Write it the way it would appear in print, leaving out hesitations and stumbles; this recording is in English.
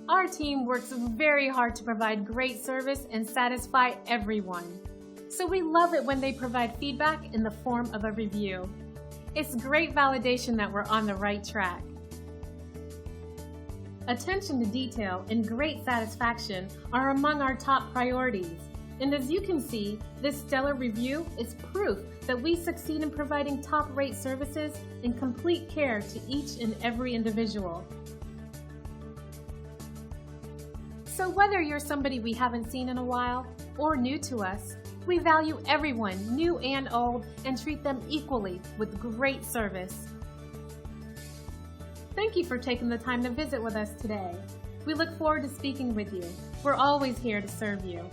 Our team works very hard to provide great service and satisfy everyone. So we love it when they provide feedback in the form of a review. It's great validation that we're on the right track. Attention to detail and great satisfaction are among our top priorities. And as you can see, this stellar review is proof that we succeed in providing top-rate services and complete care to each and every individual. So whether you're somebody we haven't seen in a while or new to us, we value everyone, new and old, and treat them equally with great service. Thank you for taking the time to visit with us today. We look forward to speaking with you. We're always here to serve you.